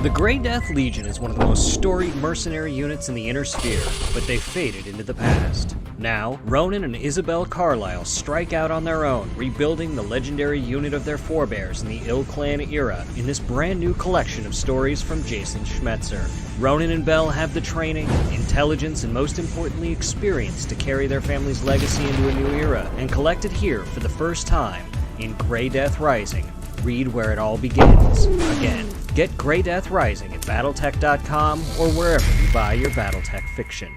The Grey Death Legion is one of the most storied mercenary units in the Inner Sphere, but they faded into the past. Now, Ronan and Isabel Carlyle strike out on their own, rebuilding the legendary unit of their forebears in the Ill Clan era in this brand new collection of stories from Jason Schmetzer. Ronan and Bell have the training, intelligence, and most importantly experience to carry their family's legacy into a new era, and collect it here for the first time in Grey Death Rising. Read where it all begins. Again, get Grey Death Rising at BattleTech.com or wherever you buy your BattleTech fiction.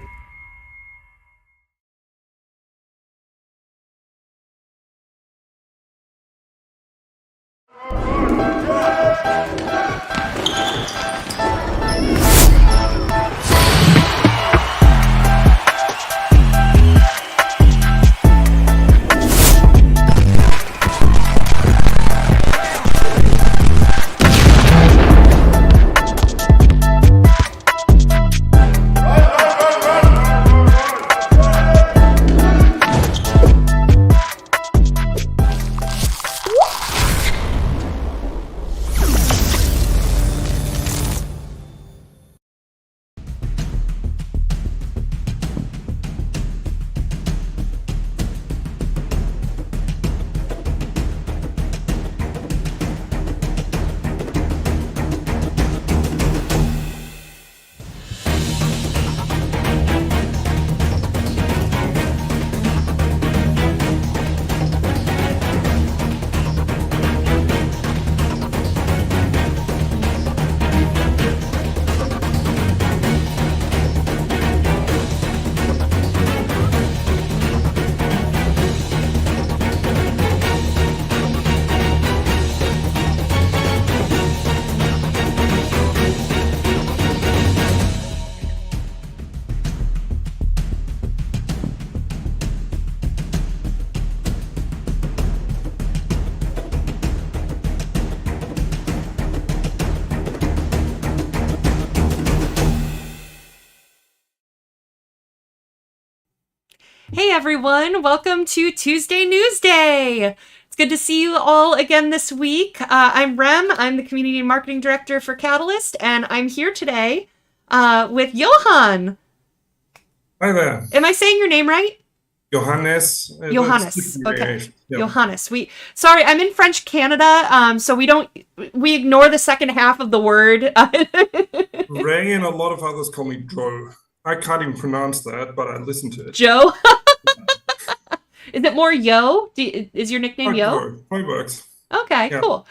Hey everyone, welcome to Tuesday Newsday. It's good to see you all again this week. I'm Rem, I'm the Community and Marketing Director for Catalyst, and I'm here today with Johan. Hi there. Am I saying your name right? Johannes. Johannes. Okay. Yeah. Johannes. Sorry, I'm in French Canada, so we ignore the second half of the word. Ray and a lot of others call me Joe. I can't even pronounce that, but I listen to it. Joe? Is it more Yo? Is your nickname Yo? It works. Okay, yeah. Cool.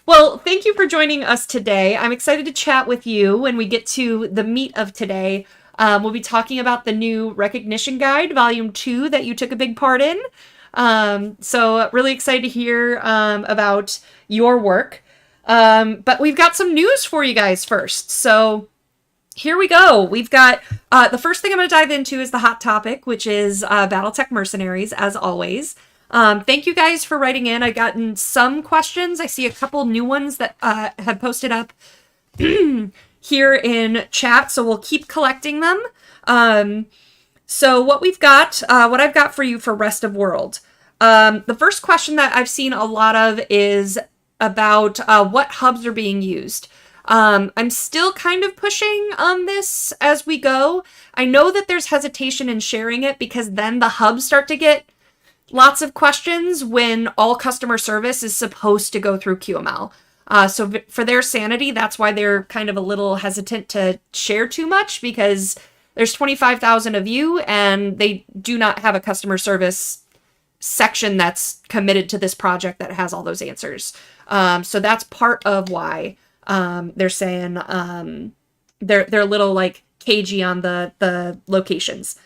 Well, thank you for joining us today. I'm excited to chat with you when we get to the meat of today. We'll be talking about the new Recognition Guide Vol2 that you took a big part in. So really excited to hear about your work. But we've got some news for you guys first. So here we go. We've got the first thing I'm going to dive into is the hot topic, which is BattleTech Mercenaries, as always. Thank you guys for writing in. I've gotten some questions. I see a couple new ones that have posted up here in chat, so we'll keep collecting them. So what we've got, what I've got for you for Rest of World. The first question that I've seen a lot of is about what hubs are being used. I'm still kind of pushing on this as we go. I know that there's hesitation in sharing it because then the hubs start to get lots of questions when all customer service is supposed to go through QML. So for their sanity, that's why they're kind of a little hesitant to share too much, because there's 25,000 of you and they do not have a customer service section that's committed to this project that has all those answers. So that's part of why they're saying they're a little like cagey on the locations.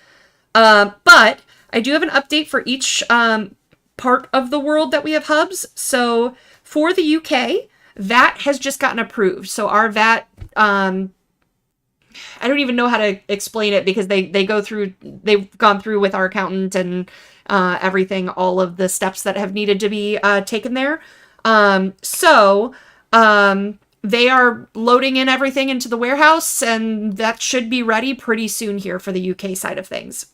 But I do have an update for each part of the world that we have hubs. So for the UK, VAT has just gotten approved. So our VAT, I don't even know how to explain it because they've gone through with our accountant and everything, all of the steps that have needed to be taken there. They are loading in everything into the warehouse, and that should be ready pretty soon here for the UK side of things.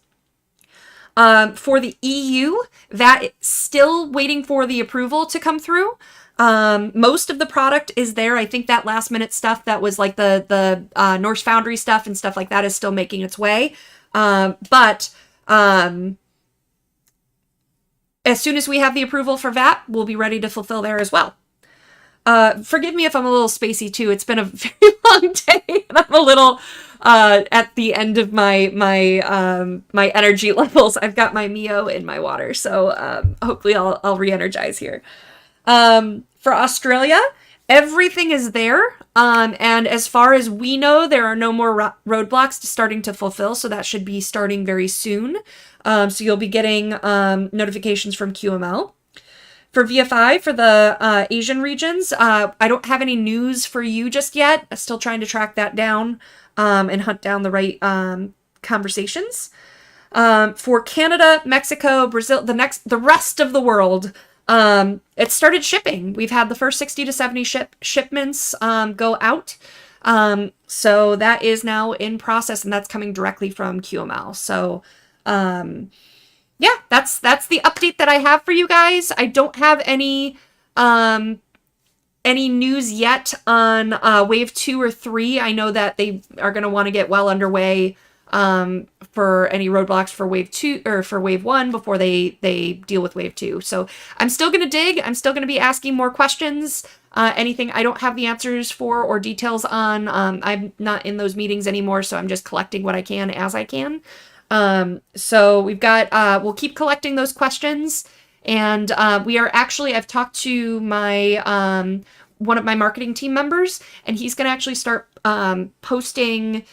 For the EU, that is still waiting for the approval to come through. Most of the product is there. I think that last minute stuff that was like the Norse Foundry stuff and stuff like that is still making its way. But as soon as we have the approval for VAT, we'll be ready to fulfill there as well. Forgive me if I'm a little spacey too. It's been a very long day, and I'm a little at the end of my energy levels. I've got my Mio in my water, so hopefully I'll re-energize here. For Australia, everything is there, and as far as we know, there are no more roadblocks starting to fulfill, so that should be starting very soon. So you'll be getting notifications from QML. For VFI, for the Asian regions, I don't have any news for you just yet. I'm still trying to track that down and hunt down the right conversations. For Canada, Mexico, Brazil, the rest of the world, it started shipping. We've had the first 60 to 70 shipments go out. So that is now in process, and that's coming directly from QML. So yeah, that's the update that I have for you guys. I don't have any news yet on Wave 2 or 3. I know that they are going to want to get well underway for any roadblocks for Wave 2 or for Wave 1 before they deal with Wave 2. So I'm still going to dig. I'm still going to be asking more questions. Anything I don't have the answers for or details on. I'm not in those meetings anymore, so I'm just collecting what I can as I can. So we've got, we'll keep collecting those questions, and I've talked to my, one of my marketing team members, and he's going to actually start, posting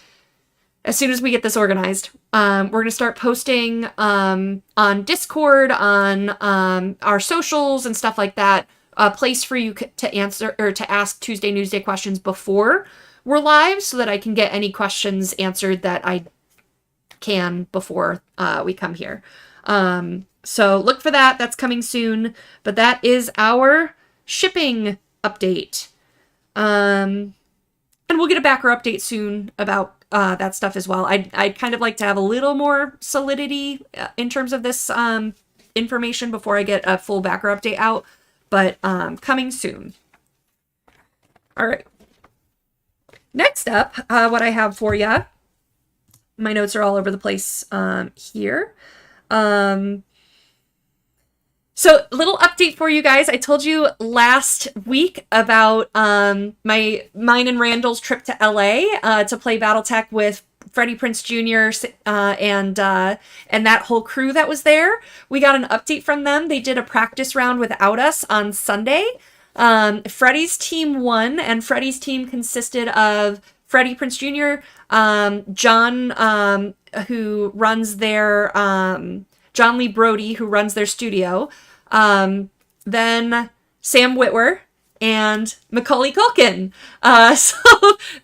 as soon as we get this organized. We're going to start posting, on Discord, on, our socials and stuff like that, a place for you to answer or to ask Tuesday Newsday questions before we're live so that I can get any questions answered that I can before we come here. So look for that. That's coming soon. But that is our shipping update. And we'll get a backer update soon about that stuff as well. I'd kind of like to have a little more solidity in terms of this information before I get a full backer update out. But coming soon. All right. Next up, what I have for you. My notes are all over the place here. So little update for you guys. I told you last week about mine and Randall's trip to LA to play BattleTech with Freddie Prinze Jr. And that whole crew that was there. We got an update from them. They did a practice round without us on Sunday. Freddie's team won, and Freddie's team consisted of Freddie Prinze Jr., John, who runs their, John Lee Brody, who runs their studio, then Sam Witwer, and Macaulay Culkin. So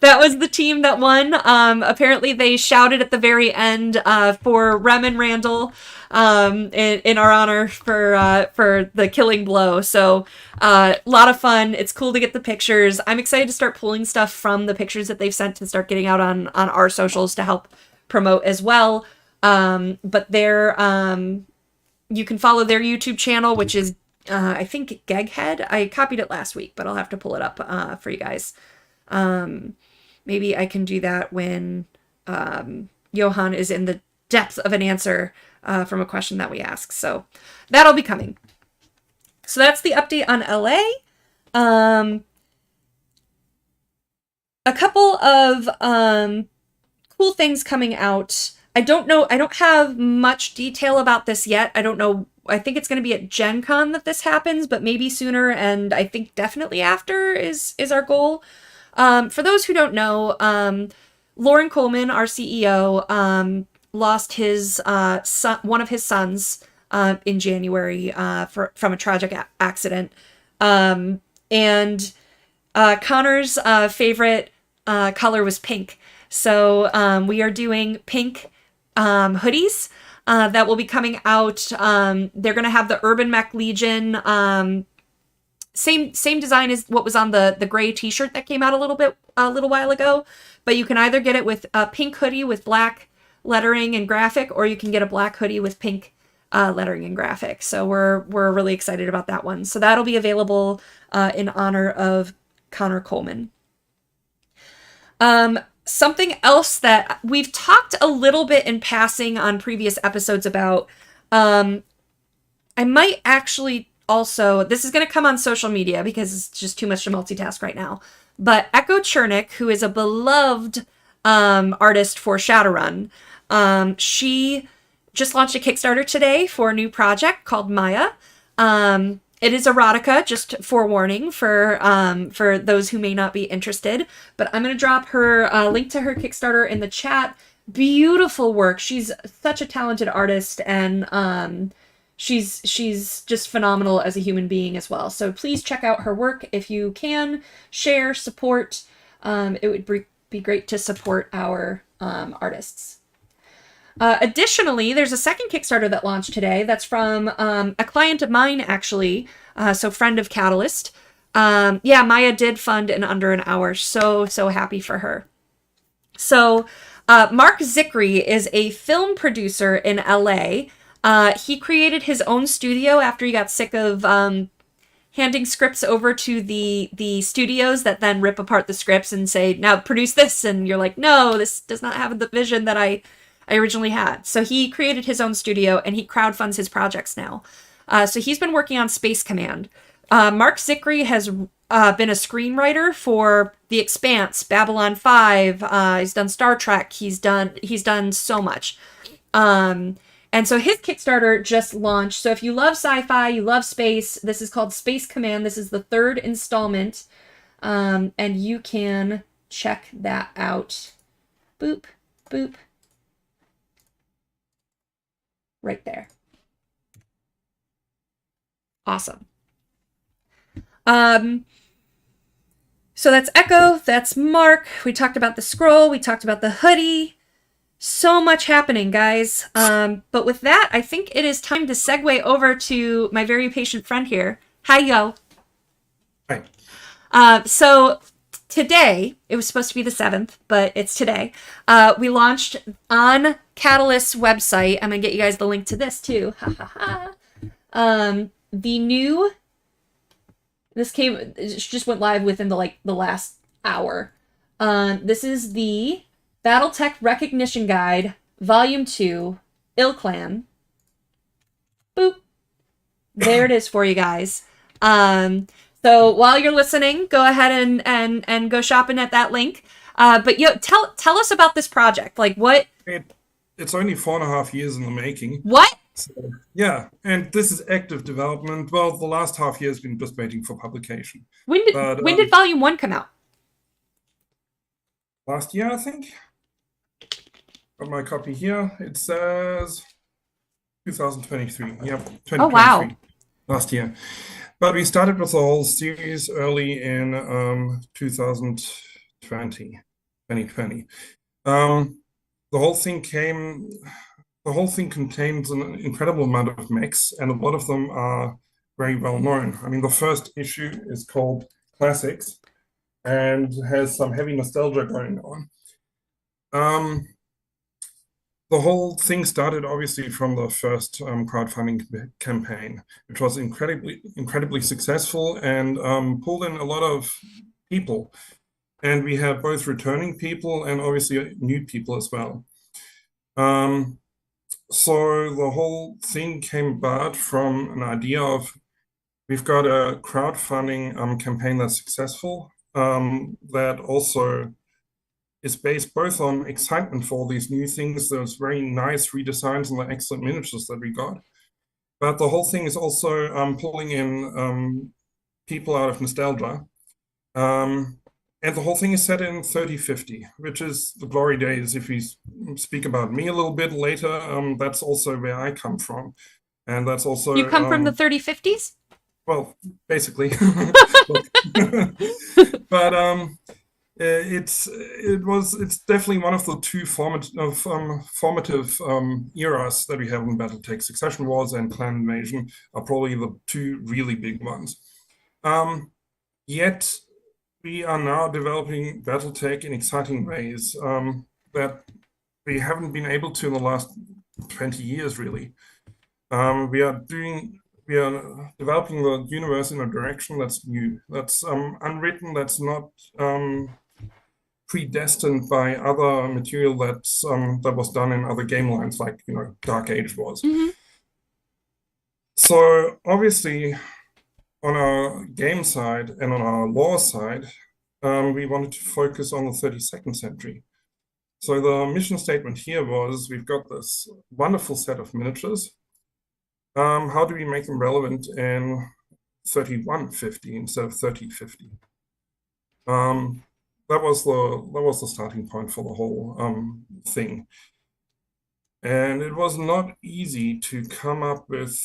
that was the team that won. Apparently they shouted at the very end, for Rem and Randall, in our honor for the killing blow. So, a lot of fun. It's cool to get the pictures. I'm excited to start pulling stuff from the pictures that they've sent to start getting out on our socials to help promote as well. But you can follow their YouTube channel, which is, I think Geghead. I copied it last week, but I'll have to pull it up, for you guys. Maybe I can do that when, Johan is in the depth of an answer, from a question that we ask. So that'll be coming. So that's the update on LA. A couple of cool things coming out. I don't know. I don't have much detail about this yet. I don't know. I think it's going to be at Gen Con that this happens, but maybe sooner. And I think definitely after is our goal. For those who don't know, Lauren Coleman, our CEO, lost his son, one of his sons in January from a tragic accident. And Connor's favorite color was pink. So we are doing pink hoodies that will be coming out. They're going to have the Urban Mech Legion, same design as what was on the gray t-shirt that came out a little while ago. But you can either get it with a pink hoodie with black lettering and graphic, or you can get a black hoodie with pink lettering and graphics. So we're really excited about that one. So that'll be available in honor of Connor Coleman. Something else that we've talked a little bit in passing on previous episodes about, I might actually also, this is going to come on social media because it's just too much to multitask right now, but Echo Chernik, who is a beloved artist for Shadowrun, she just launched a Kickstarter today for a new project called Maya. It is erotica, just forewarning for those who may not be interested. But I'm going to drop her link to her Kickstarter in the chat. Beautiful work. She's such a talented artist, and she's just phenomenal as a human being as well. So please check out her work if you can. Share, support. It would be great to support our artists. Additionally, there's a second Kickstarter that launched today. That's from a client of mine, actually. So friend of Catalyst. Yeah, Maya did fund in under an hour. So happy for her. So Mark Zickery is a film producer in LA. He created his own studio after he got sick of handing scripts over to the studios that then rip apart the scripts and say, now produce this. And you're like, no, this does not have the vision that I originally had. So he created his own studio and he crowdfunds his projects now. So he's been working on Space Command. Mark Zickery has been a screenwriter for The Expanse, Babylon 5. He's done Star Trek. He's done so much. And so his Kickstarter just launched. So if you love sci-fi, you love space, this is called Space Command. This is the third installment. And you can check that out. Boop, boop. Right there. Awesome. So that's Echo, that's Mark. We talked about the scroll, we talked about the hoodie. So much happening, guys. But with that, I think it is time to segue over to my very patient friend here. Hi, yo. Hi. So today, it was supposed to be the 7th, but it's today. We launched on Catalyst's website. I'm going to get you guys the link to this too. The new, it just went live within the last hour. This is the BattleTech Recognition Guide Volume 2, Ilclan. Boop. There it is for you guys. So while you're listening, go ahead and go shopping at that link. But tell us about this project. Like what? It's only 4.5 years in the making. What? So, yeah, and this is active development. Well, the last half year has been just waiting for publication. When did Volume 1 come out? Last year, I think. Got my copy here. It says 2023. Yep, 2023. Oh, wow. Last year. But we started with the whole series early in 2020. The whole thing contains an incredible amount of mechs, and a lot of them are very well known. I mean, the first issue is called Classics and has some heavy nostalgia going on. The whole thing started obviously from the first crowdfunding campaign, which was incredibly successful and pulled in a lot of people. And we had both returning people and obviously new people as well. So the whole thing came about from an idea of, we've got a crowdfunding campaign that's successful, that also is based both on excitement for all these new things, those very nice redesigns and the excellent miniatures that we got. But the whole thing is also pulling in people out of nostalgia. And the whole thing is set in 3050, which is the glory days. If we speak about me a little bit later, that's also where I come from. And that's also... You come from the 3050s? Well, basically. But it's definitely one of the two formative eras that we have in BattleTech. Succession Wars and Clan Invasion are probably the two really big ones. Yet we are now developing BattleTech in exciting ways that we haven't been able to in the last 20 years, really. We are developing the universe in a direction that's new, that's unwritten, that's not predestined by other material that was done in other game lines, like Dark Age was. So obviously, on our game side and on our lore side, we wanted to focus on the 32nd century. So the mission statement here was, we've got this wonderful set of miniatures. How do we make them relevant in 3150 instead of 3050? That was the starting point for the whole thing. And it was not easy to come up with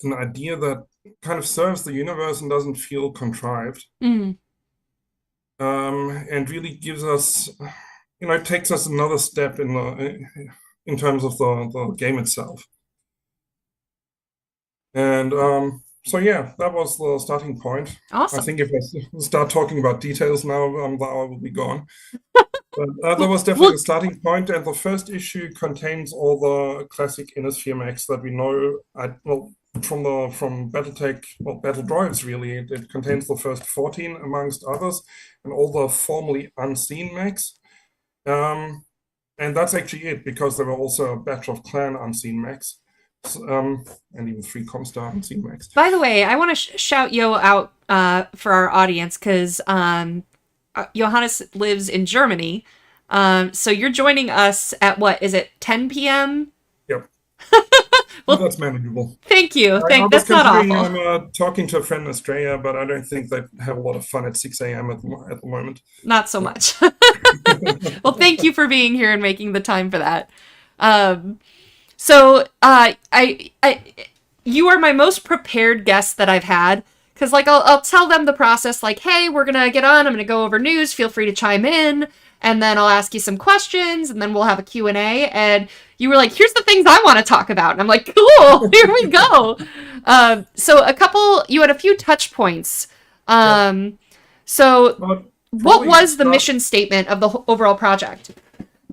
an idea that kind of serves the universe and doesn't feel contrived. And really gives us, takes us another step in terms of the game itself. And so yeah, that was the starting point. Awesome. I think if I start talking about details now, the hour will be gone. But that was definitely the starting point, and the first issue contains all the classic Innisphere mechs that we know. From BattleTech, Battle Droids really. It contains the first 14 amongst others, and all the formerly unseen mechs. And that's actually it, because there were also a batch of clan unseen mechs. And even 3 Comstar unseen mechs. By the way, I want to shout Yo out for our audience, because Johannes lives in Germany. So you're joining us at what is it, 10 p.m.? Yep. Well, that's manageable. Thank you. That's not awful. I'm talking to a friend in Australia, but I don't think they have a lot of fun at 6 a.m. at the moment. Not so much. Well, thank you for being here and making the time for that. So you are my most prepared guest that I've had, because I'll tell them the process, like, hey, we're gonna get on, I'm gonna go over news, feel free to chime in, and then I'll ask you some questions, and then we'll have a Q&A, and you were like, here's the things I want to talk about, and I'm like, cool, here we go. So you had a few touch points. So what was the mission statement of the overall project?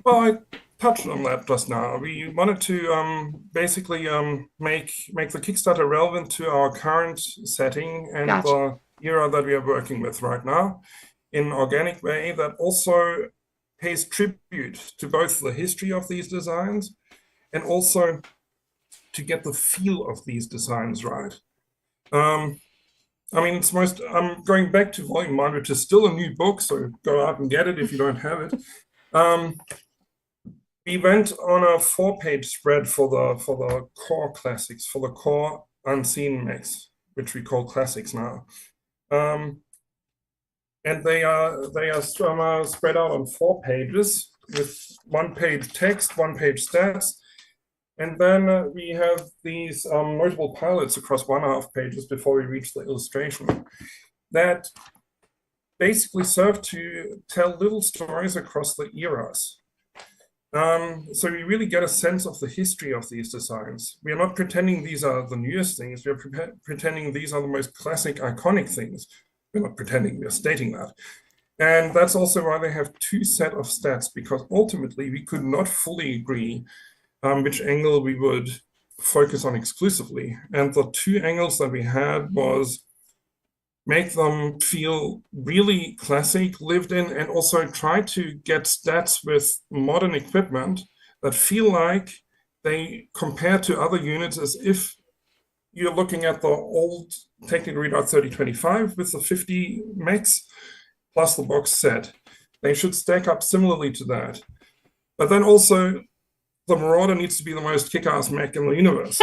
Well, I touched on that just now. We wanted to basically make the Kickstarter relevant to our current setting and the era that we are working with right now, in an organic way that also pays tribute to both the history of these designs and also to get the feel of these designs right. I'm going back to Volume 1, which is still a new book, so go out and get it if you don't have it. We went on a 4-page spread for the core classics, for the core unseen mechs, which we call classics now. And they are spread out on 4 pages with 1-page text, 1-page stats. And then we have these notable pilots across 1.5 pages before we reach the illustration that basically serve to tell little stories across the eras. So we really get a sense of the history of these designs. We are not pretending these are the newest things. We are pretending these are the most classic, iconic things. We're not pretending, we are stating that. And that's also why they have 2 sets of stats, because ultimately we could not fully agree which angle we would focus on exclusively. And the 2 angles that we had was make them feel really classic, lived in, and also try to get stats with modern equipment that feel like they compare to other units as if you're looking at the old technical readout 3025 with the 50 mechs plus the box set. They should stack up similarly to that. But then also, the Marauder needs to be the most kick-ass mech in the universe.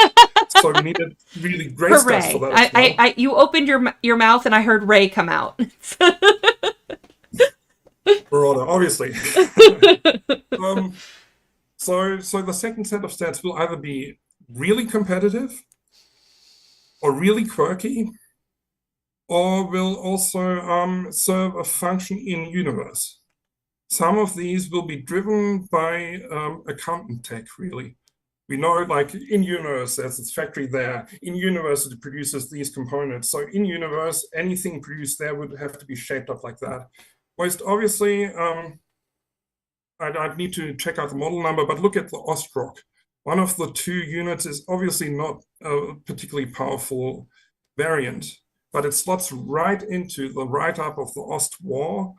So we needed really great stats for that. You opened your mouth and I heard Ray come out. Marauder, obviously. So the second set of stats will either be really competitive or really quirky, or will also serve a function in universe. Some of these will be driven by accountant tech, really. We know, like, in universe, there's this factory there. In universe, it produces these components. So in universe, anything produced there would have to be shaped up like that. Most obviously, I'd need to check out the model number, but look at the Ostrock. one of the two units is obviously not a particularly powerful variant, but it slots right into the write-up of the Ost War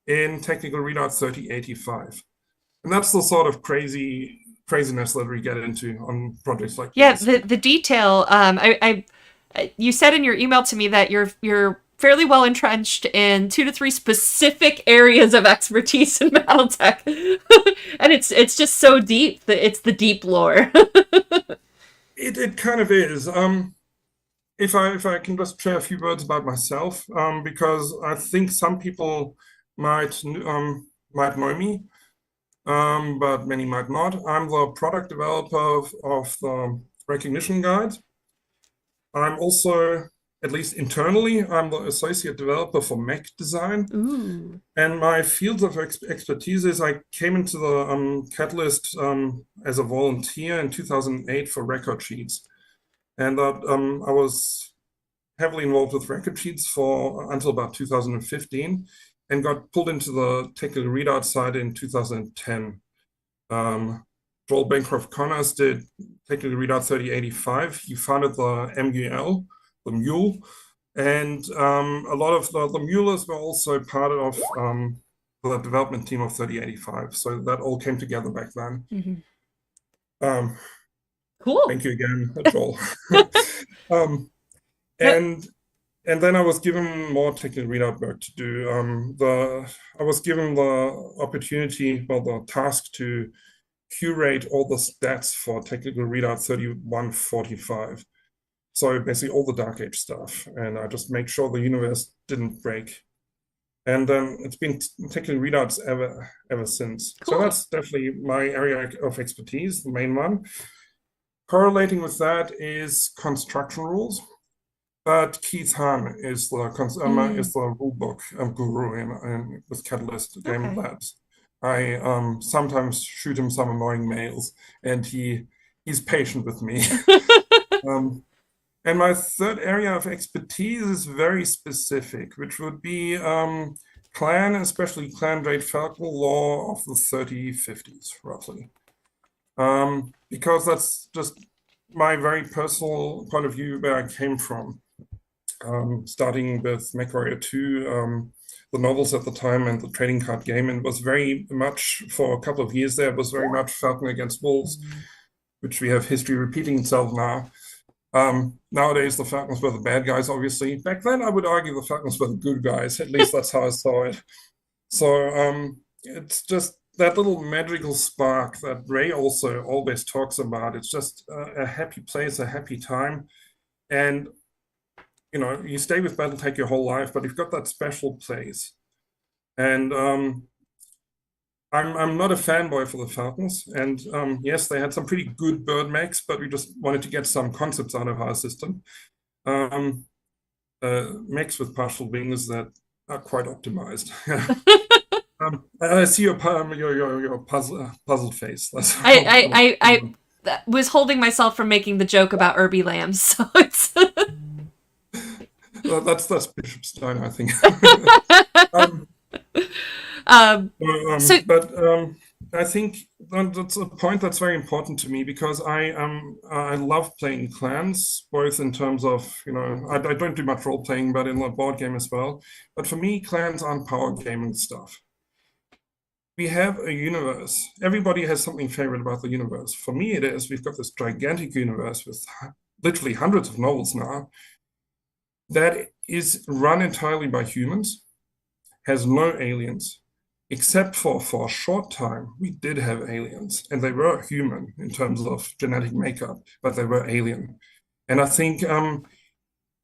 in Technical Readout 3085. And that's the sort of craziness that we get into on projects like Yeah, this. the detail. You said in your email to me that you're fairly well entrenched in 2 to 3 specific areas of expertise in BattleTech, and it's just so deep that it's the deep lore. It kind of is. If I can just share a few words about myself, because I think some people might know me, but many might not. I'm the product developer of the Recognition Guide. I'm also, at least internally, I'm the associate developer for mech design. Ooh. And my fields of expertise is I came into the Catalyst as a volunteer in 2008 for record sheets. And I was heavily involved with record sheets until about 2015 and got pulled into the technical readout side in 2010. Joel Bancroft-Connors did technical readout 3085. He founded the MUL, the Mule, and a lot of the Mulers were also part of the development team of 3085. So that all came together back then. Mm-hmm. Cool. Thank you again, Joel. And then I was given more technical readout work to do. I was given the opportunity, well, the task to curate all the stats for technical readout 3145. So basically all the Dark Age stuff. And I just make sure the universe didn't break. And it's been technical readouts ever since. Cool. So that's definitely my area of expertise, the main one. Correlating with that is construction rules. But Keith Hahn is the rulebook guru with Catalyst Game Labs. I sometimes shoot him some annoying mails, and he's patient with me. And my third area of expertise is very specific, which would be clan, especially Clan Jade Falcon lore of the 3050s, roughly. Because that's just my very personal point of view where I came from. Starting with MechWarrior 2, the novels at the time, and the trading card game, and was very much, for a couple of years there, was very much Falcon against Wolves, which we have history repeating itself now. Nowadays, the Falcons were the bad guys, obviously. Back then, I would argue the Falcons were the good guys. At least that's how I saw it. So it's just that little magical spark that Ray also always talks about. It's just a happy place, a happy time. And you know, you stay with BattleTech your whole life, but you've got that special place. And I'm not a fanboy for the Falcons. And yes, they had some pretty good bird mechs, but we just wanted to get some concepts out of our system. Mechs with partial wings that are quite optimized. I see your puzzled face. I was holding myself from making the joke about Irby Lambs, so it's. That's Bishop Stein, I think. I think that's a point that's very important to me, because I love playing clans, both in terms of, you know, I don't do much role playing, but in the board game as well. But for me, clans aren't power gaming stuff. We have a universe. Everybody has something favorite about the universe. For me, it is. We've got this gigantic universe with literally hundreds of novels now that is run entirely by humans, has no aliens, except for a short time, we did have aliens, and they were human in terms of genetic makeup, but they were alien. And I think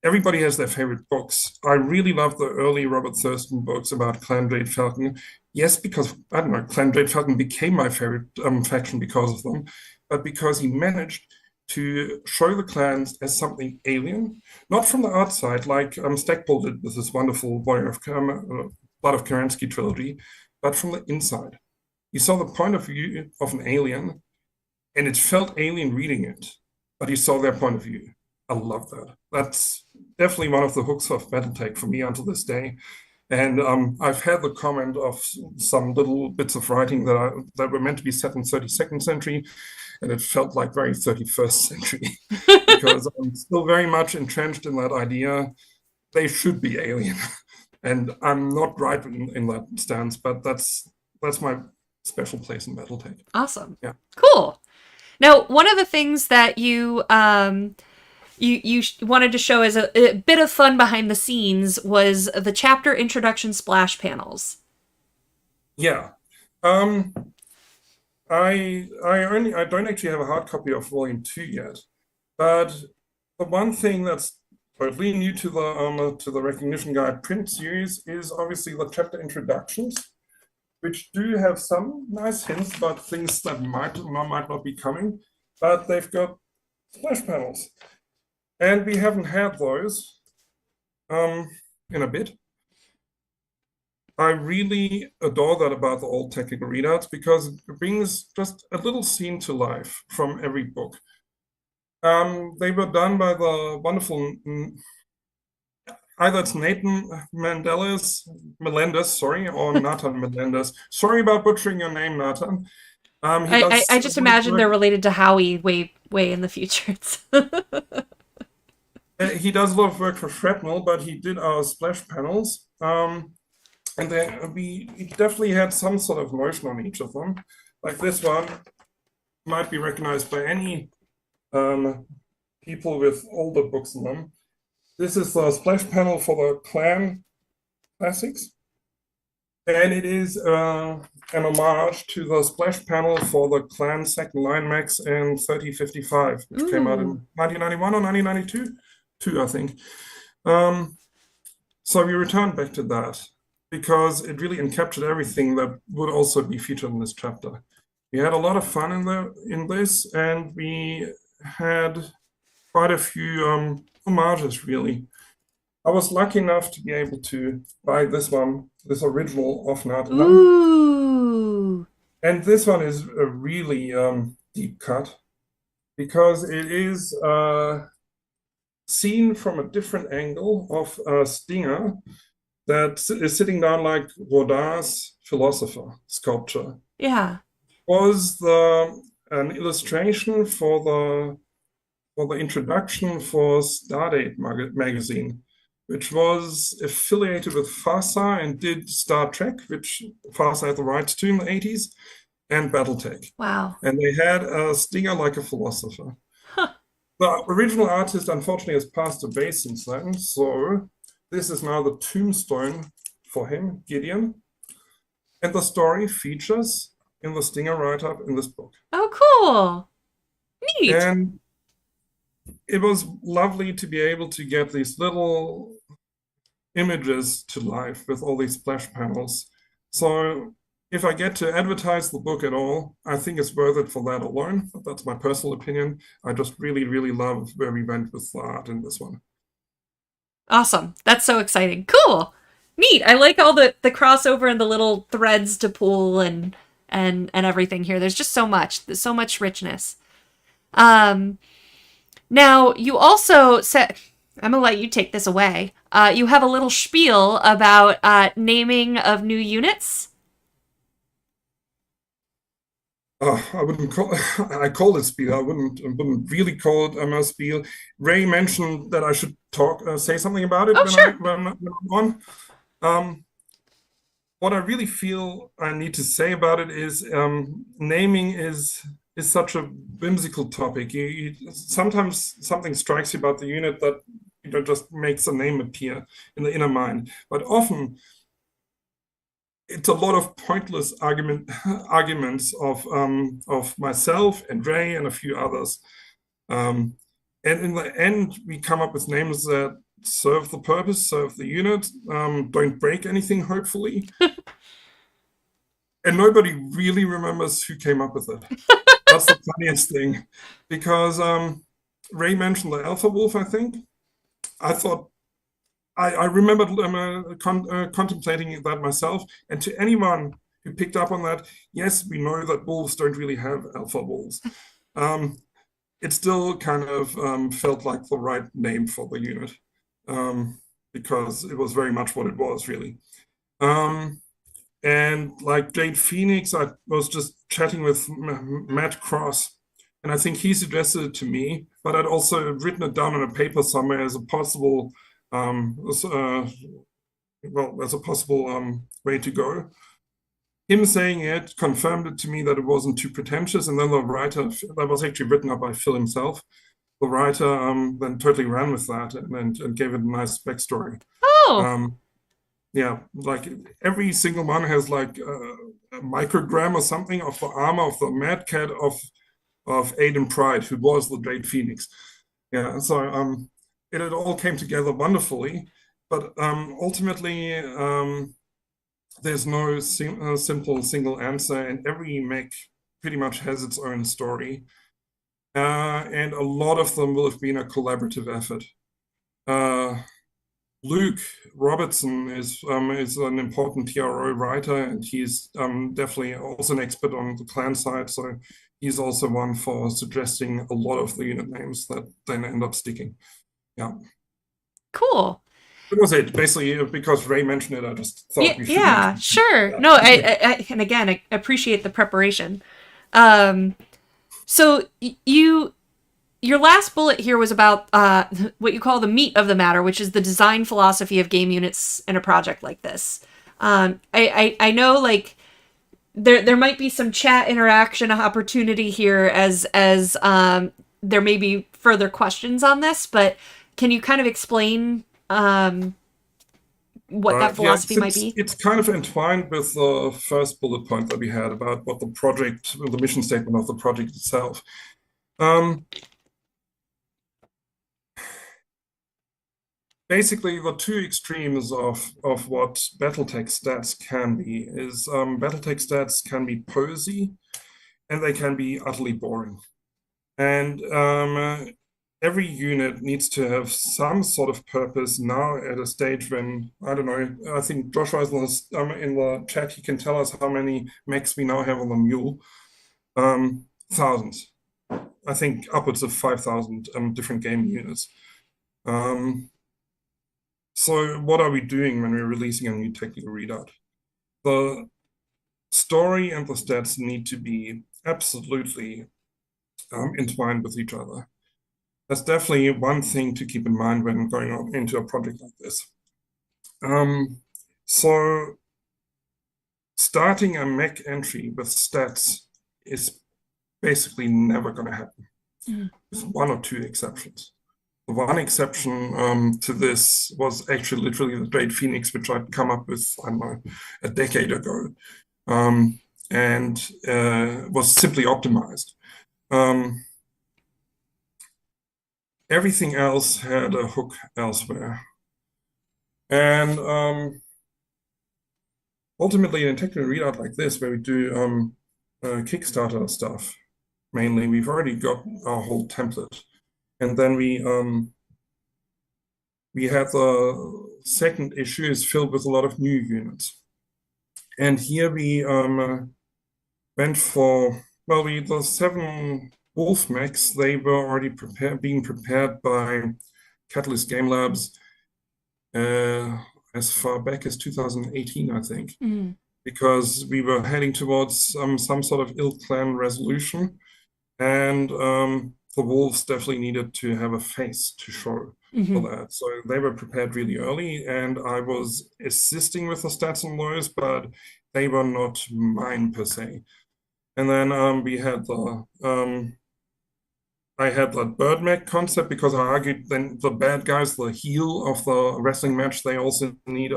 everybody has their favorite books. I really love the early Robert Thurston books about Clan Jade Falcon. Yes, because, I don't know, Clan Jade Falcon became my favorite faction because of them, but because he managed to show the clans as something alien, not from the outside, like Stackpole did with this wonderful Warrior of Blood of Kerensky trilogy, but from the inside. You saw the point of view of an alien, and it felt alien reading it, but you saw their point of view. I love that. That's definitely one of the hooks of BattleTech for me until this day. And I've had the comment of some little bits of writing that were meant to be set in 32nd century, and it felt like very 31st century because I'm still very much entrenched in that idea. They should be alien, and I'm not right in that stance, but that's my special place in BattleTech. Awesome. Yeah. Cool. Now, one of the things that you wanted to show as a bit of fun behind the scenes was the chapter introduction splash panels. Yeah. I don't actually have a hard copy of Volume 2 yet, but the one thing that's totally new to the Recognition Guide print series is obviously the chapter introductions, which do have some nice hints about things that might not be coming, but they've got splash panels. And we haven't had those in a bit. I really adore that about the old technical readouts because it brings just a little scene to life from every book. They were done by the wonderful, either it's Nathan Melendez, or Nathan Melendez. Sorry about butchering your name, Nathan. I just imagine they're related to Howie way in the future. He does a lot of work for Shrapnel, but he did our splash panels. And we definitely had some sort of motion on each of them. Like this one might be recognized by any people with older books in them. This is the splash panel for the Clan Classics. And it is an homage to the splash panel for the Clan Second Line Max and 3055, which came out in 1991 or 1992, I think. So we returned back to that because it really encaptured everything that would also be featured in this chapter. We had a lot of fun in this, and we had quite a few homages, really. I was lucky enough to be able to buy this original of Nathan. Ooh. And this one is a really deep cut because it is seen from a different angle of a Stinger that is sitting down like Rodin's Philosopher sculpture. Yeah. Was an illustration for the introduction for Stardate magazine, which was affiliated with FASA and did Star Trek, which FASA had the rights to in the 80s, and BattleTech. Wow. And they had a Stinger like a philosopher. Huh. The original artist, unfortunately, has passed away since then, so this is now the tombstone for him, Gideon. And the story features in the Stinger write-up in this book. Oh, cool. Neat. And it was lovely to be able to get these little images to life with all these splash panels. So if I get to advertise the book at all, I think it's worth it for that alone. But that's my personal opinion. I just really, really love where we went with the art in this one. Awesome. That's so exciting. Cool. Neat. I like all the crossover and the little threads to pull and everything here. There's just so much richness. Now, you also said, I'm going to let you take this away. You have a little spiel about naming of new units. I wouldn't call I call it spiel. I wouldn't really call it a spiel. Ray mentioned that I should say something about it when I'm on. What I really feel I need to say about it is naming is such a whimsical topic. You sometimes something strikes you about the unit that just makes a name appear in the inner mind, but often it's a lot of pointless arguments of myself and Ray and a few others, and in the end we come up with names that serve the purpose, serve the unit, don't break anything, hopefully. And nobody really remembers who came up with it. That's the funniest thing, because Ray mentioned the Alpha Wolf, I think. I thought, I remembered contemplating that myself, and to anyone who picked up on that, yes, we know that wolves don't really have alpha wolves. It still kind of felt like the right name for the unit, because it was very much what it was, really. And like Jade Phoenix, I was just chatting with Matt Cross, and I think he suggested it to me, but I'd also written it down on a paper somewhere as a possible, as a possible way to go. Him saying it confirmed it to me that it wasn't too pretentious, and then the writer, that was actually written up by Phil himself, the writer then totally ran with that and gave it a nice backstory. Oh, Yeah, like every single one has like a microgram or something of the armor of the Mad Cat of Aiden Pride, who was the Great Phoenix. Yeah, so it all came together wonderfully, but ultimately there's no simple single answer, and every mech pretty much has its own story. And a lot of them will have been a collaborative effort. Luke Robertson is an important TRO writer, and he's definitely also an expert on the clan side. So he's also one for suggesting a lot of the unit names that then end up sticking. Yeah. cool. That was it. Basically, because Ray mentioned it, I just thought we should Yeah, mention it. sure. Yeah. No, and again, I appreciate the preparation. So your last bullet here was about what you call the meat of the matter, which is the design philosophy of game units in a project like this. I know like there might be some chat interaction opportunity here as there may be further questions on this, but can you kind of explain what that philosophy might be? It's kind of entwined with the first bullet point that we had about what the mission statement of the project itself. Basically, the two extremes of what BattleTech stats can be is BattleTech stats can be posy, and they can be utterly boring. And every unit needs to have some sort of purpose now at a stage when, I don't know, I think Joshua is in the chat, he can tell us how many mechs we now have on the Mule. Thousands. I think upwards of 5,000 different game units. So what are we doing when we're releasing a new technical readout? The story and the stats need to be absolutely entwined with each other. That's definitely one thing to keep in mind when going on into a project like this. So starting a mech entry with stats is basically never going to happen, with one or two exceptions. The one exception to this was actually literally the Great Phoenix, which I'd come up with, I don't know, a decade ago, and was simply optimized. Everything else had a hook elsewhere. And ultimately, in a technical readout like this, where we do Kickstarter stuff, mainly, we've already got our whole template. And then we had the second issue is filled with a lot of new units. And here we went for, well, the 7 Wolf mechs, they were already being prepared by Catalyst Game Labs as far back as 2018, I think, because we were heading towards some sort of ill-clan resolution, and the Wolves definitely needed to have a face to show for that. So they were prepared really early, and I was assisting with the stats on those, but they were not mine per se. And then we had I had the bird mech concept because I argued then the bad guys, the heel of the wrestling match, they also need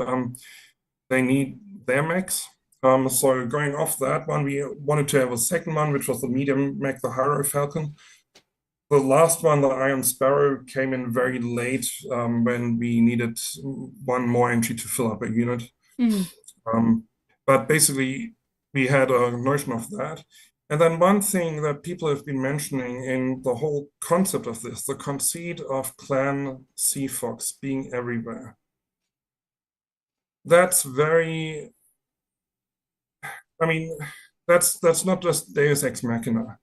their mechs. So going off that one, we wanted to have a second one, which was the medium mech, the Haro Falcon. The last one, the Iron Sparrow, came in very late when we needed one more entry to fill up a unit. But basically, we had a notion of that. And then one thing that people have been mentioning in the whole concept of this, the conceit of Clan Seafox being everywhere. That's very, I mean, that's not just Deus Ex Machina.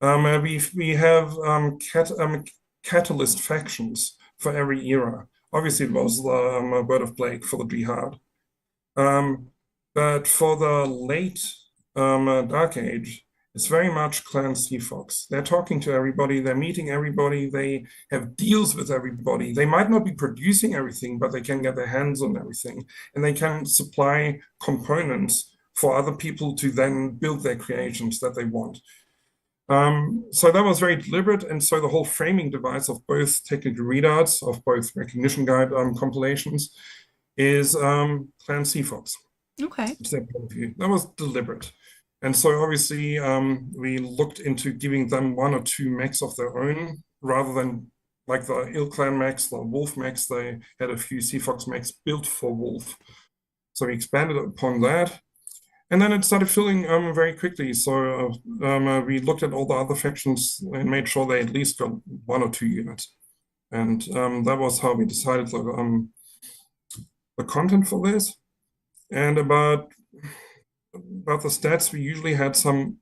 We have catalyst factions for every era. Obviously, it was the Word of Blake for the Jihad. But for the late Dark Age, It's very much Clan Seafox. They're talking to everybody, they're meeting everybody, they have deals with everybody. They might not be producing everything, but they can get their hands on everything. And they can supply components for other people to then build their creations that they want. So that was very deliberate. And so the whole framing device of both technical readouts, of both Recognition Guide compilations, is Clan Seafox. Okay. It's their point of view. That was deliberate. And so obviously we looked into giving them 1 or 2 mechs of their own, rather than like the Ill Clan mechs, the Wolf mechs. They had a few Seafox mechs built for Wolf. So we expanded upon that. And then it started filling very quickly. So we looked at all the other factions and made sure they at least got 1 or 2 units. And that was how we decided the content for this. And about the stats, we usually had some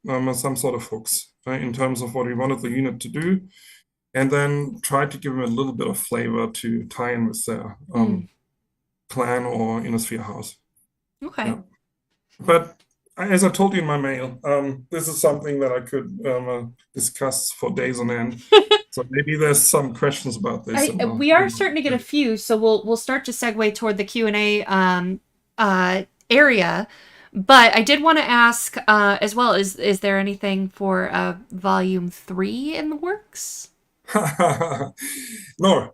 sort of hooks in terms of what we wanted the unit to do, and then tried to give them a little bit of flavor to tie in with their clan or inner sphere house. Okay. Yeah. But as I told you in my mail, this is something that I could discuss for days on end. So maybe there's some questions about this. We are starting to get a few, so we'll start to segue toward the Q&A area. But I did want to ask as well, is there anything for Volume 3 in the works? No.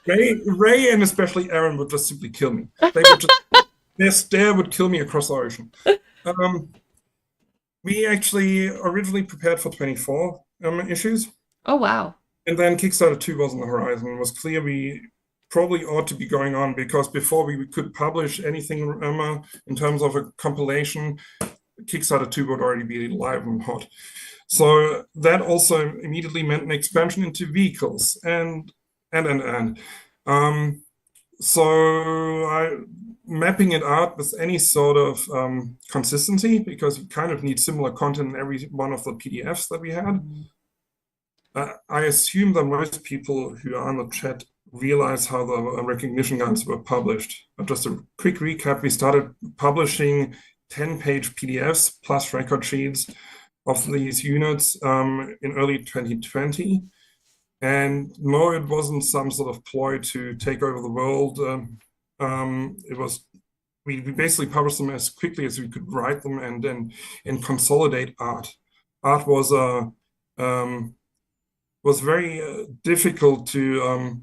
Ray and especially Aaron would just simply kill me. Their stare would kill me across the ocean. We actually originally prepared for 24 issues. Oh, wow. And then Kickstarter 2 was on the horizon. It was clear we probably ought to be going on, because before we could publish anything in terms of a compilation, Kickstarter 2 would already be live and hot. So that also immediately meant an expansion into vehicles and. So mapping it out with any sort of consistency, because you kind of need similar content in every one of the PDFs that we had. I assume that most people who are on the chat realize how the recognition guides were published. Just a quick recap, we started publishing 10-page PDFs plus record sheets of these units in early 2020. And no, it wasn't some sort of ploy to take over the world. It was, we basically published them as quickly as we could write them and consolidate art. Art was very difficult to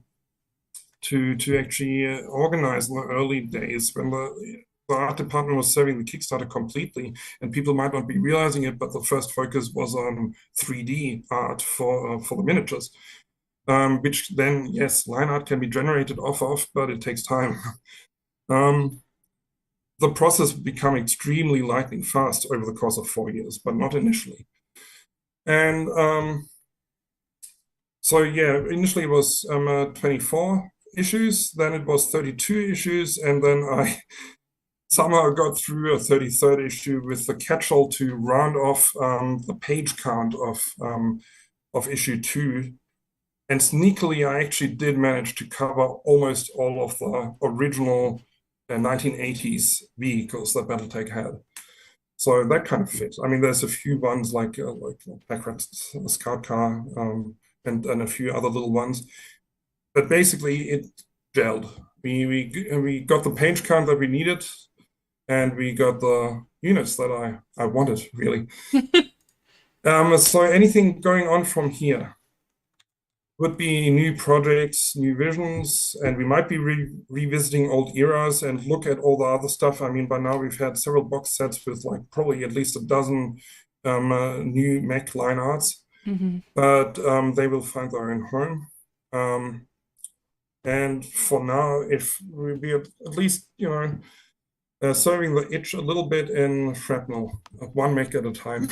actually organize in the early days, when the art department was serving the Kickstarter completely, and people might not be realizing it, but the first focus was on 3D art for the miniatures, which then, yes, line art can be generated off of, but it takes time. The process would become extremely lightning fast over the course of 4 years, but not initially. And so yeah, initially it was 24 issues, then it was 32 issues, and then I somehow got through a 33rd issue with the catch-all to round off the page count of issue 2. And sneakily, I actually did manage to cover almost all of the original 1980s vehicles that BattleTech had. So that kind of fits. I mean, there's a few ones like Backerkit's Scout Car and a few other little ones. But basically, it gelled. We got the page count that we needed, and we got the units that I wanted, really. So anything going on from here would be new projects, new visions, and we might be revisiting old eras and look at all the other stuff. I mean, by now we've had several box sets with like probably at least a dozen new mech line arts, but they will find their own home. And for now, if we'll be at least, serving the itch a little bit in shrapnel, one mech at a time.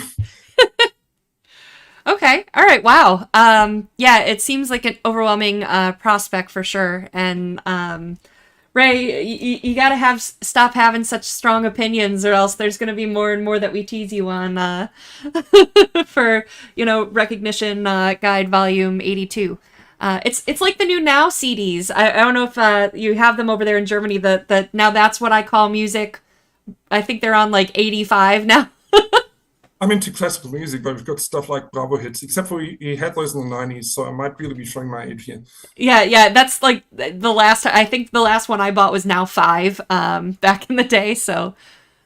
Okay. All right. Wow. Yeah, it seems like an overwhelming prospect for sure. And Ray, you got to stop having such strong opinions, or else there's going to be more and more that we tease you on for Recognition Guide Volume 82. It's like the new Now CDs. I don't know if you have them over there in Germany. The Now That's What I Call Music. I think they're on like 85 now. I'm into classical music, but we've got stuff like Bravo hits, except for he had those in the 90s, so I might really be showing my age here. Yeah, that's like the last. I think the last one I bought was Now 5, back in the day. So,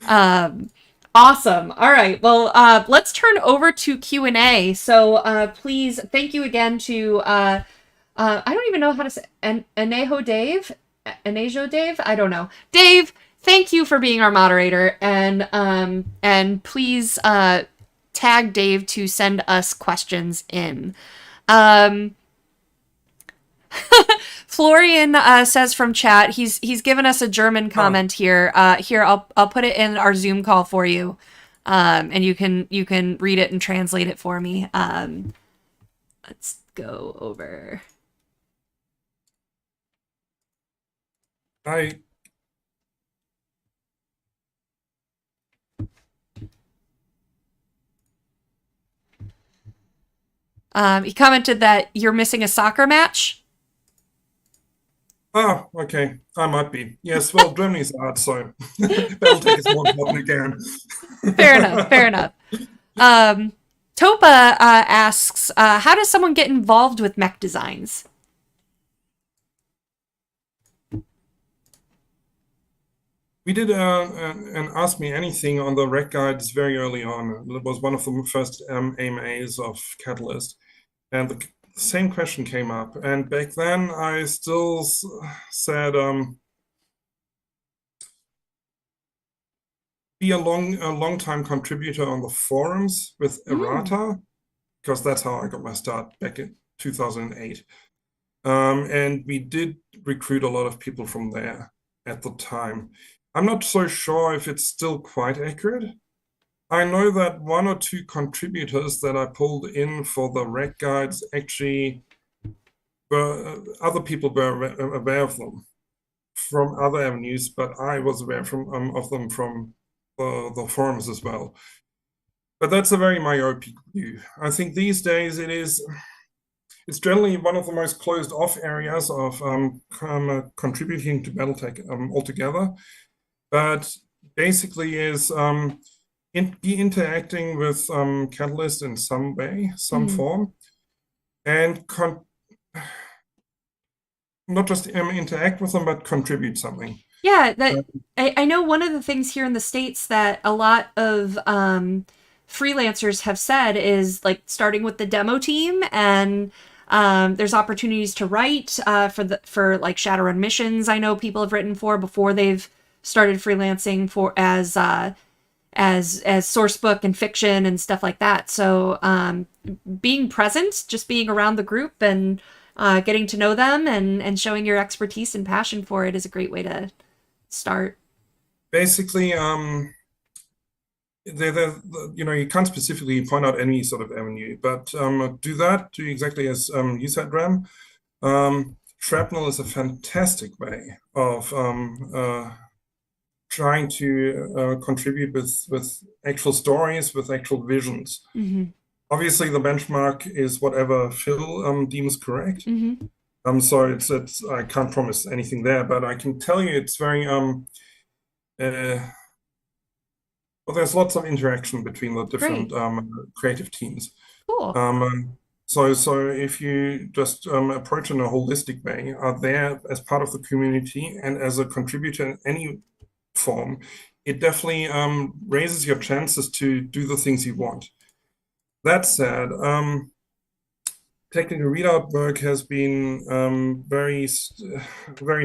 awesome. All right, well, let's turn over to Q&A. So, please, thank you again to I don't even know how to say Anejo Dave. Anejo Dave. I don't know. Dave, thank you for being our moderator, and please tag Dave to send us questions in. Florian says from chat, he's given us a German comment here. Here, I'll put it in our Zoom call for you, and you can read it and translate it for me. Let's go over. He commented that you're missing a soccer match. Oh, okay. I might be. Yes, well, Germany's hard, so BattleTech is more important again. Fair enough, fair enough. Topa asks, how does someone get involved with mech designs? We did an Ask Me Anything on the rec guides very early on. It was one of the first AMAs of Catalyst. And the same question came up. And back then, I still said, be a long-time contributor on the forums with Errata, because that's how I got my start back in 2008. And we did recruit a lot of people from there at the time. I'm not so sure if it's still quite accurate. I know that one or two contributors that I pulled in for the rec guides actually other people were aware of them from other avenues, but I was aware of them from the forums as well. But that's a very myopic view. I think these days it's generally one of the most closed off areas of contributing to BattleTech altogether. But basically is be interacting with Catalyst in some way, some form, and not just interact with them, but contribute something. Yeah, I know one of the things here in the States that a lot of freelancers have said is like starting with the demo team, and there's opportunities to write for like Shadowrun missions. I know people have written for before they've started freelancing for as source book and fiction and stuff like that. So being present, just being around the group and getting to know them and showing your expertise and passion for it is a great way to start. Basically, you can't specifically point out any sort of avenue, but do exactly as you said, Ram. Shrapnel is a fantastic way of trying to contribute with actual stories, with actual visions. Obviously, the benchmark is whatever Phil deems correct. So it's I can't promise anything there, but I can tell you it's very well, there's lots of interaction between the different creative teams. Cool. So if you just approach in a holistic way, are there as part of the community and as a contributor in any form, it definitely raises your chances to do the things you want. That said, technical readout work has been very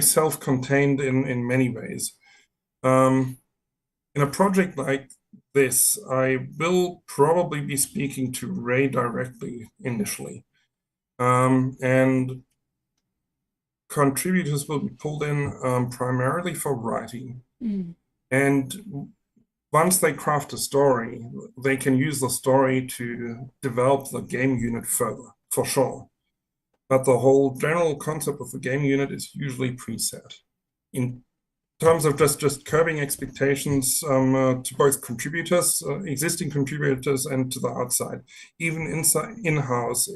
self-contained in many ways. In a project like this, I will probably be speaking to Ray directly initially. And contributors will be pulled in primarily for writing. And once they craft a story, they can use the story to develop the game unit further, for sure. But the whole general concept of the game unit is usually preset. In terms of just curbing expectations to both contributors, existing contributors, and to the outside. Even in-house,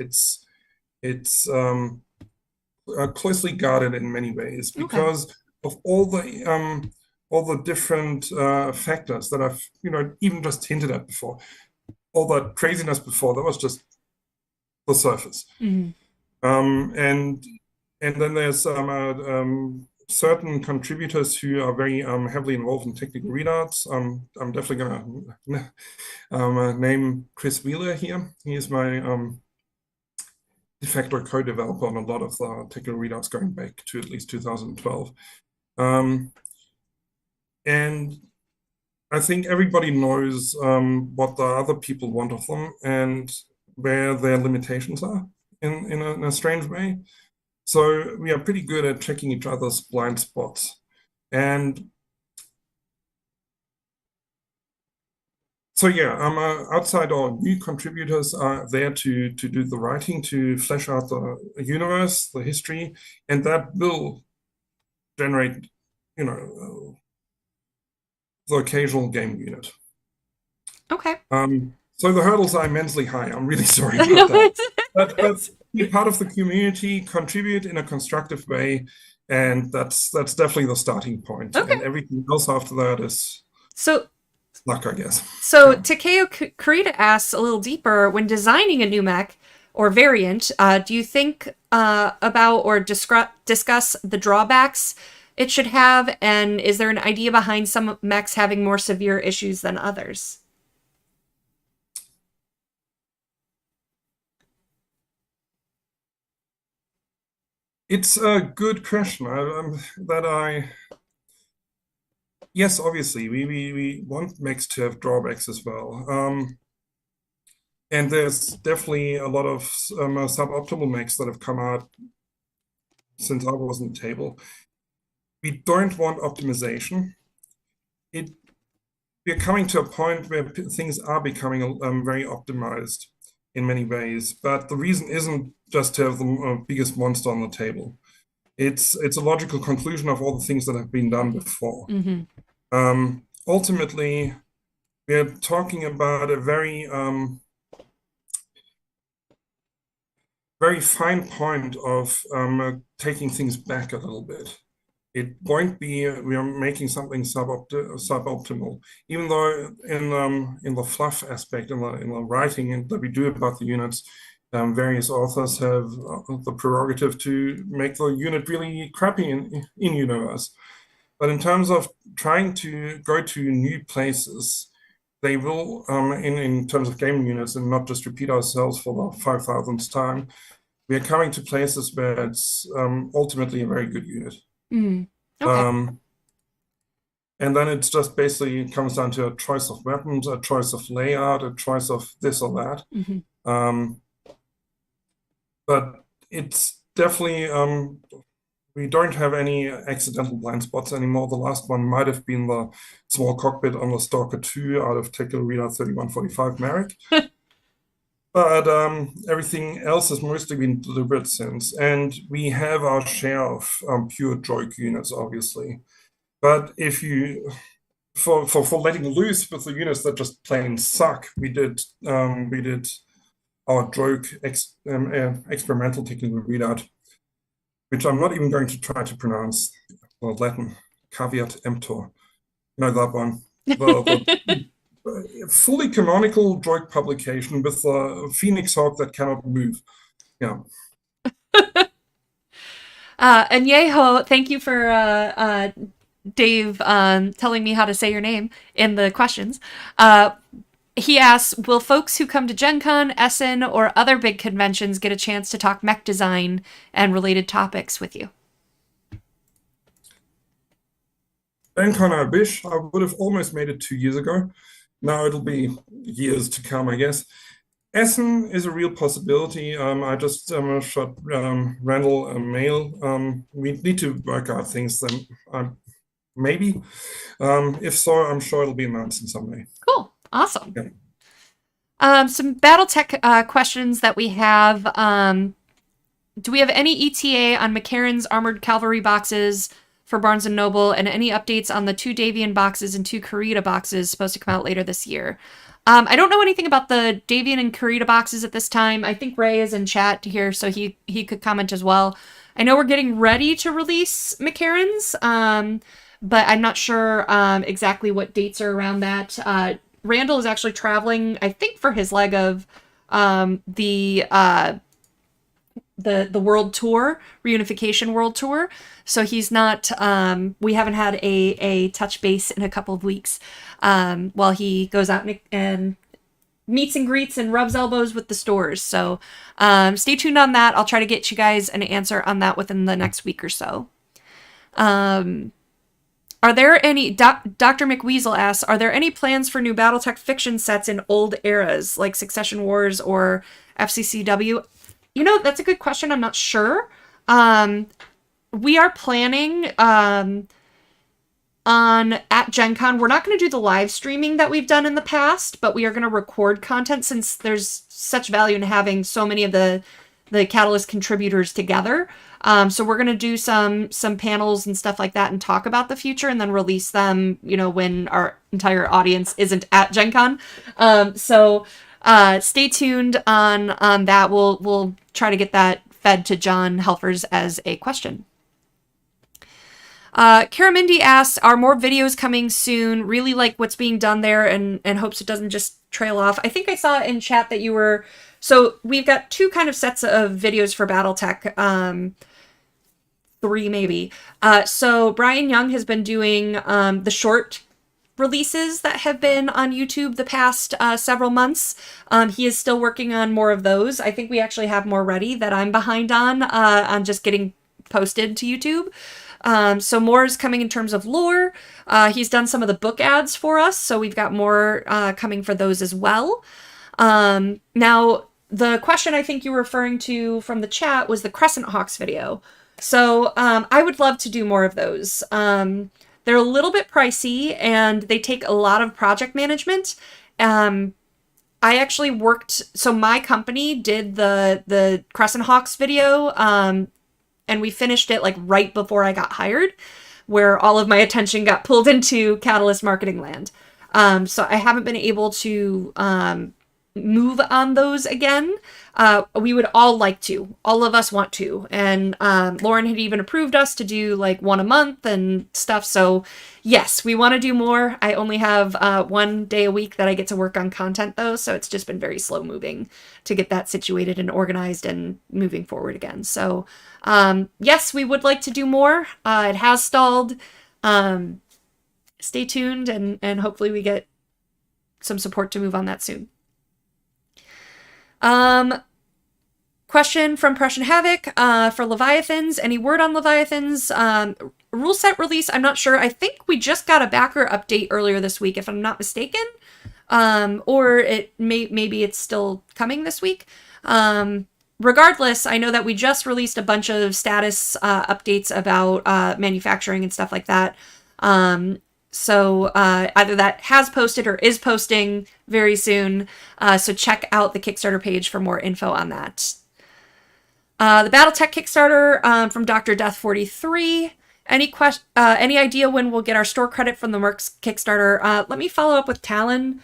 it's closely guarded in many ways because of all the different factors that I've even just hinted at before. all that craziness before, that was just the surface. Mhm. And then there's certain contributors who are very heavily involved in technical readouts. I'm definitely gonna name Chris Wheeler here. He is my de facto co-developer on a lot of the technical readouts going back to at least 2012. And I think everybody knows what the other people want of them and where their limitations are in a strange way. So we are pretty good at checking each other's blind spots. And so yeah, outside our new contributors are there to do the writing, to flesh out the universe, the history, and that will generate, the occasional game unit. Okay. So the hurdles are immensely high. I'm really sorry about that. But be part of the community, contribute in a constructive way, and that's definitely the starting point. Okay. And everything else after that is luck, I guess. So Takeo Kurita asks a little deeper, when designing a new mech or variant, do you think about or discuss the drawbacks it should have, and is there an idea behind some mechs having more severe issues than others? It's a good question. Yes, obviously, we want mechs to have drawbacks as well. And there's definitely a lot of suboptimal mechs that have come out since I was on the table. We don't want optimization. We're coming to a point where things are becoming very optimized in many ways, but the reason isn't just to have the biggest monster on the table. It's a logical conclusion of all the things that have been done before. Mm-hmm. Ultimately, we're talking about a very very fine point of taking things back a little bit. It won't be we are making something suboptimal, even though in the fluff aspect, in the writing that we do about the units, various authors have the prerogative to make the unit really crappy in universe. But in terms of trying to go to new places, they will, in terms of gaming units, and not just repeat ourselves for the 5,000th time, we are coming to places where it's ultimately a very good unit. Mm. Okay. And then it's just basically comes down to a choice of weapons, a choice of layout, a choice of this or that. Mm-hmm. But it's definitely, we don't have any accidental blind spots anymore. The last one might have been the small cockpit on the Stalker 2 out of Technical Readout 3145 Merrick. But everything else has mostly been deliberate since. And we have our share of pure joke units, obviously. But if you, for letting loose with the units that just plain suck, we did our joke experimental technical readout, which I'm not even going to try to pronounce, the Latin caveat emptor. No, that one. The fully canonical joke publication with a Phoenix Hawk that cannot move. Yeah. And Yeho, thank you for Dave telling me how to say your name in the questions. He asks, will folks who come to Gen Con, Essen, or other big conventions get a chance to talk mech design and related topics with you? Gen Con, I wish. I would have almost made it 2 years ago. Now it'll be years to come, I guess. Essen is a real possibility. I just shot Randall a mail. We need to work out things then. Maybe. If so, I'm sure it'll be announced someday. Cool. Awesome. Yeah. Some BattleTech questions that we have. Do we have any ETA on McCarran's Armored Cavalry boxes for Barnes & Noble, and any updates on the 2 Davian boxes and 2 Kurita boxes supposed to come out later this year? I don't know anything about the Davian and Kurita boxes at this time. I think Ray is in chat here, so he could comment as well. I know we're getting ready to release McCarran's, but I'm not sure exactly what dates are around that. Randall is actually traveling, I think, for his leg of the world tour, Reunification World Tour. So he's not, we haven't had a touch base in a couple of weeks while he goes out and meets and greets and rubs elbows with the stores. So stay tuned on that. I'll try to get you guys an answer on that within the next week or so. Are there any, Dr. McWeasel asks, are there any plans for new BattleTech fiction sets in old eras, like Succession Wars or FCCW? You know, that's a good question. I'm not sure. We are planning on at Gen Con. We're not going to do the live streaming that we've done in the past, but we are going to record content since there's such value in having so many of the Catalyst contributors together. So we're going to do some panels and stuff like that and talk about the future and then release them, you know, when our entire audience isn't at Gen Con. So stay tuned on that. We'll try to get that fed to John Helfers as a question. Karamindy asks, are more videos coming soon? Really like what's being done there and hopes it doesn't just trail off. I think I saw in chat that you were... So we've got two kind of sets of videos for BattleTech. 3 maybe. So Brian Young has been doing the short releases that have been on YouTube the past several months. He is still working on more of those. I think we actually have more ready that I'm behind on just getting posted to YouTube. So more is coming in terms of lore. He's done some of the book ads for us, so we've got more coming for those as well. Now, the question I think you were referring to from the chat was the Crescent Hawks video. So I would love to do more of those. They're a little bit pricey, and they take a lot of project management. I actually worked... So my company did the Crescent Hawks video, and we finished it like right before I got hired, where all of my attention got pulled into Catalyst marketing land. So I haven't been able to move on those again. We would all like to. All of us want to. And Lauren had even approved us to do like one a month and stuff. So yes, we want to do more. I only have 1 day a week that I get to work on content though. So it's just been very slow moving to get that situated and organized and moving forward again. So yes, we would like to do more. It has stalled. Stay tuned and hopefully we get some support to move on that soon. Question from Prussian Havoc for Leviathans. Any word on Leviathans? Rule set release, I'm not sure. I think we just got a backer update earlier this week, if I'm not mistaken. Or maybe it's still coming this week. Regardless, I know that we just released a bunch of status updates about manufacturing and stuff like that. So either that has posted or is posting very soon. So check out the Kickstarter page for more info on that. The BattleTech Kickstarter from Dr. Death 43. Any idea when we'll get our store credit from the Mercs Kickstarter? Let me follow up with Talon.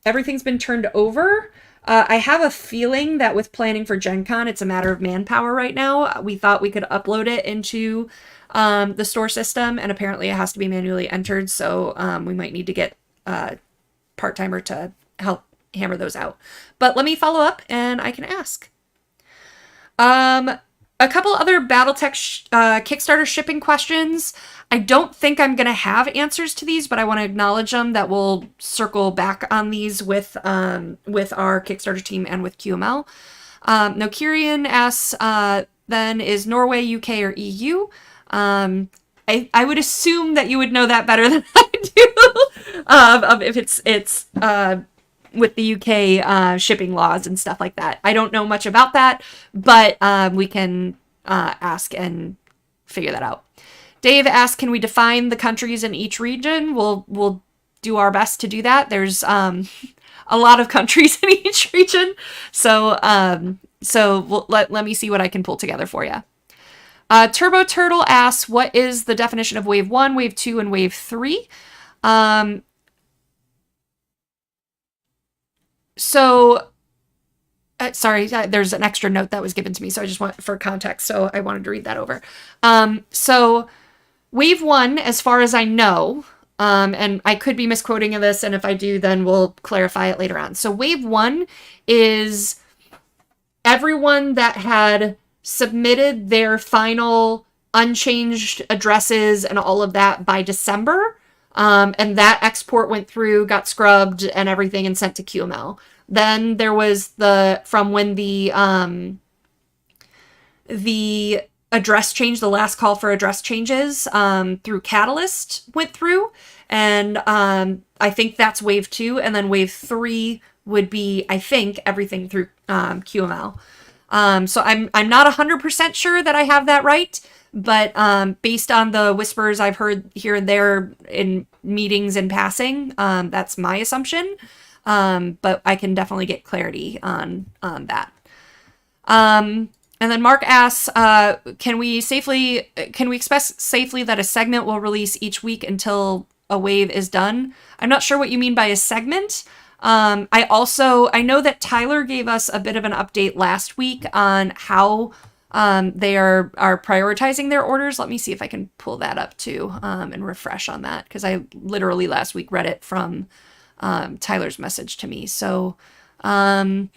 Everything's been turned over. I have a feeling that with planning for Gen Con, it's a matter of manpower right now. We thought we could upload it into the store system, and apparently it has to be manually entered, so we might need to get a part-timer to help hammer those out. But let me follow up, and I can ask. A couple other BattleTech Kickstarter shipping questions. I don't think I'm going to have answers to these, but I want to acknowledge them, that we'll circle back on these with our Kickstarter team and with QML. Nokirian asks, then, is Norway, UK, or EU? I would assume that you would know that better than I do, if it's with the UK shipping laws and stuff like that. I don't know much about that, but we can ask and figure that out. Dave asked, can we define the countries in each region? We'll do our best to do that. There's a lot of countries in each region, so let me see what I can pull together for you. Turbo Turtle asks, what is the definition of Wave 1, Wave 2, and Wave 3? Sorry, there's an extra note that was given to me, so I just want for context, so I wanted to read that over. So Wave 1, as far as I know, and I could be misquoting this, and if I do, then we'll clarify it later on. So wave 1 is everyone that had submitted their final unchanged addresses and all of that by December. And that export went through, got scrubbed and everything and sent to QML. Then there was from when the address change, the last call for address changes through Catalyst went through. And I think that's wave 2. And then wave 3 would be, I think, everything through QML. So I'm not 100% sure that I have that right. But based on the whispers I've heard here and there in meetings and passing, that's my assumption. But I can definitely get clarity on that. And then Mark asks, can we expect safely that a segment will release each week until a wave is done? I'm not sure what you mean by a segment. I know that Tyler gave us a bit of an update last week on how they are prioritizing their orders. Let me see if I can pull that up too, and refresh on that, because I literally last week read it from Tyler's message to me. So let's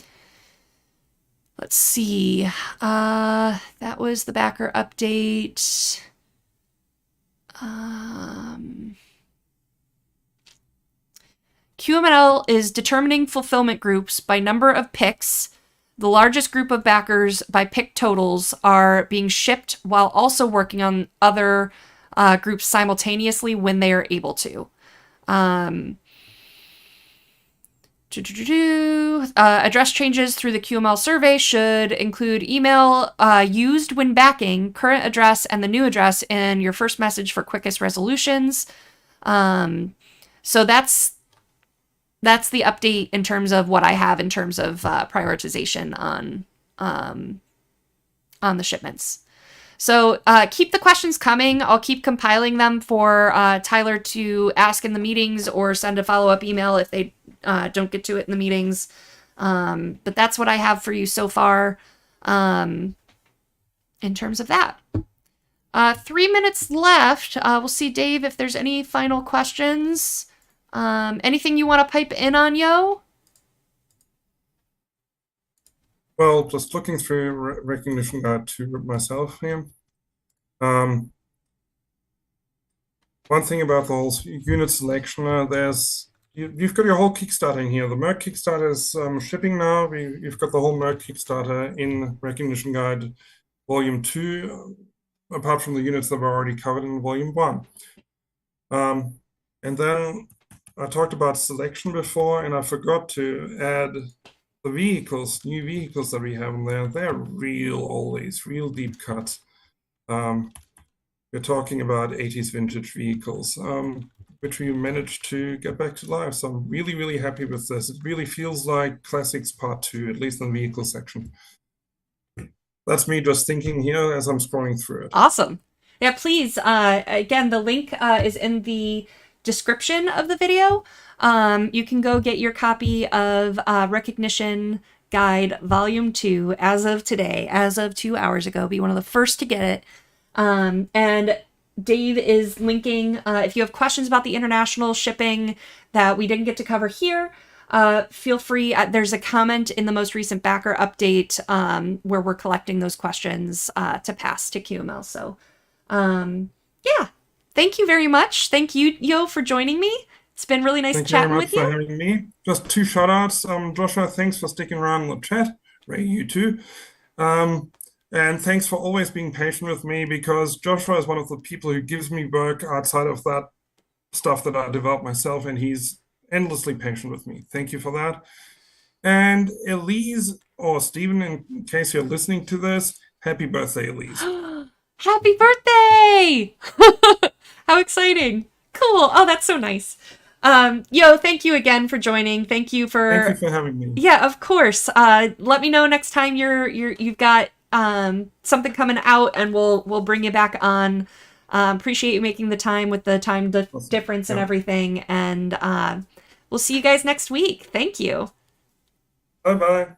see. That was the backer update. QML is determining fulfillment groups by number of picks. The largest group of backers by pick totals are being shipped while also working on other groups simultaneously when they are able to. Address changes through the QML survey should include email used when backing, current address, and the new address in your first message for quickest resolutions. So that's the update in terms of what I have in terms of prioritization on the shipments. So keep the questions coming. I'll keep compiling them for Tyler to ask in the meetings or send a follow-up email if they don't get to it in the meetings. But that's what I have for you so far in terms of that. 3 minutes left. We'll see, Dave, if there's any final questions. Anything you want to pipe in on, Yo? Well, just looking through Recognition Guide to myself here. One thing about the whole unit selection, you've got your whole Kickstarter in here. The Merc Kickstarter is shipping now. You've got the whole Merc Kickstarter in Recognition Guide Volume 2, apart from the units that were already covered in Volume 1. And then I talked about selection before, and I forgot to add the vehicles, new vehicles that we have in there. They're real oldies, real deep cuts. We're talking about 80s vintage vehicles, which we managed to get back to life. So I'm really, really happy with this. It really feels like Classics Part 2, at least in the vehicle section. That's me just thinking here as I'm scrolling through it. Awesome. Yeah, please. Again, the link is in the description of the video. You can go get your copy of Recognition Guide Volume 2 as of today, as of 2 hours ago. Be one of the first to get it. And Dave is linking, if you have questions about the international shipping that we didn't get to cover here, feel free. There's a comment in the most recent backer update where we're collecting those questions to pass to QML. So, yeah. Thank you very much. Thank you, Yo, for joining me. It's been really nice chatting with you. Thank you very much for having me. Just 2 shout-outs. Joshua, thanks for sticking around in the chat. Ray, you too. And thanks for always being patient with me, because Joshua is one of the people who gives me work outside of that stuff that I develop myself, and he's endlessly patient with me. Thank you for that. And Elise, or Stephen, in case you're listening to this, happy birthday, Elise. Happy birthday! How exciting. Cool. Oh, that's so nice. Yo, thank you again for joining. Thank you for having me. Yeah, of course. Let me know next time you've got something coming out, and we'll bring you back on. Appreciate you making the time with the time difference and everything. And we'll see you guys next week. Thank you. Bye-bye.